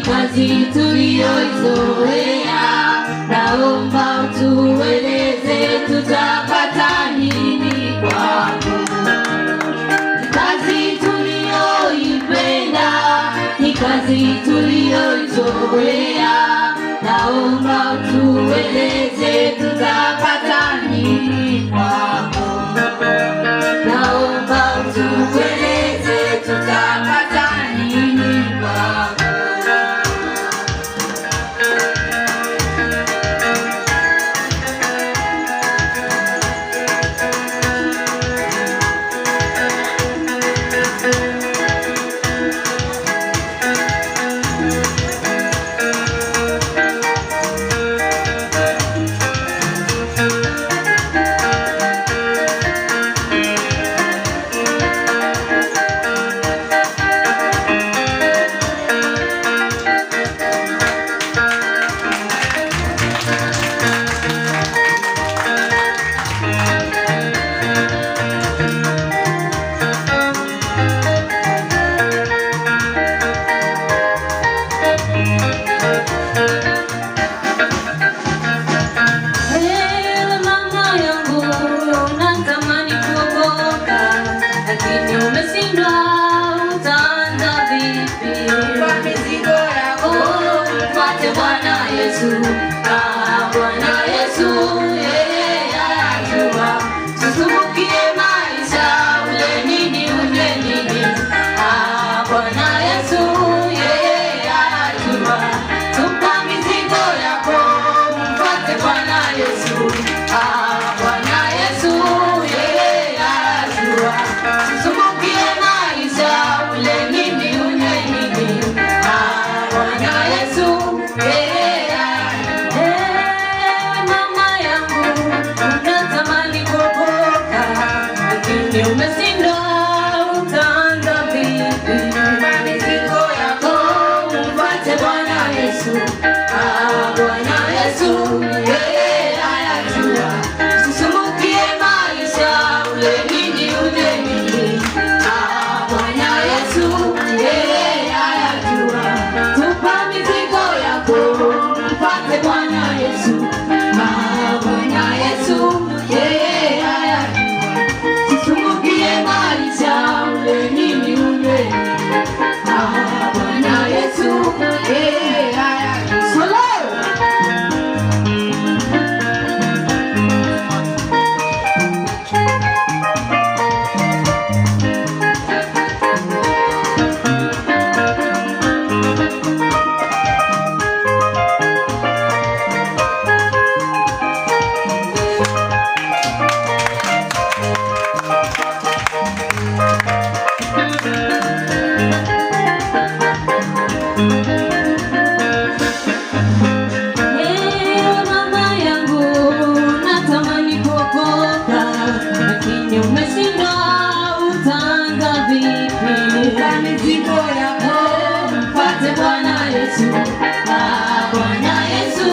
kazi tuliyoizoea, naomba utueleze tutapata nini kwako. Kazi tuliyoipenda ni kazi tuliyoizoea, naomba utueleze tutapata nini kwako. Naomba utueleze tutapata nini kwako. Bwana Yesu, yeye anajua. Tusumbukie maisha, ule nini uje nini. Bwana Yesu, yeye anajua. Tupa mizigo yako, mfuate Bwana Yesu. Bwana Yesu, yeye anajua. Tusumbukie maisha, ule nini uje nini. Bwana Yesu, yeye umeshindwa, utaanza vipi? Mizigo yako mfuate Bwana Yesu. Bwana Yesu, yeye anajua. Usisumbukie maisha, ule nini uje nini. Bwana Yesu, yeye anajua. Tupa mizigo yako, mfuate Bwana Yesu. Bwana Yesu, yeye mizigo yako mfuate Bwana Yesu. Bwana Yesu,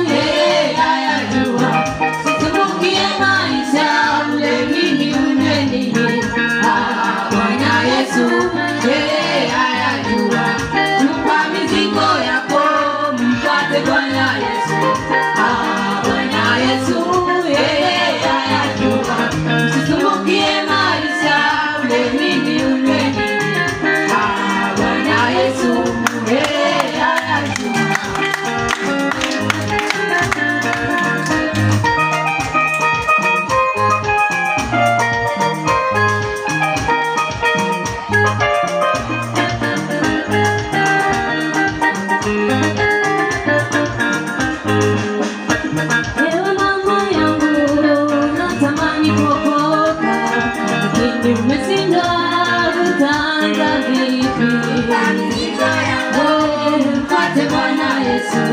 yeye anajua. Usisumbukie maisha, ule nini uje nini. Bwana Yesu, yeye anajua. Tupa mizigo yako, mfuate Bwana Yesu. Bwana Yesu, yeye anajua. Usisumbukie maisha, ule nini uje nini. Umeshindwa, utaanza vipi? Mfuate Bwana Yesu.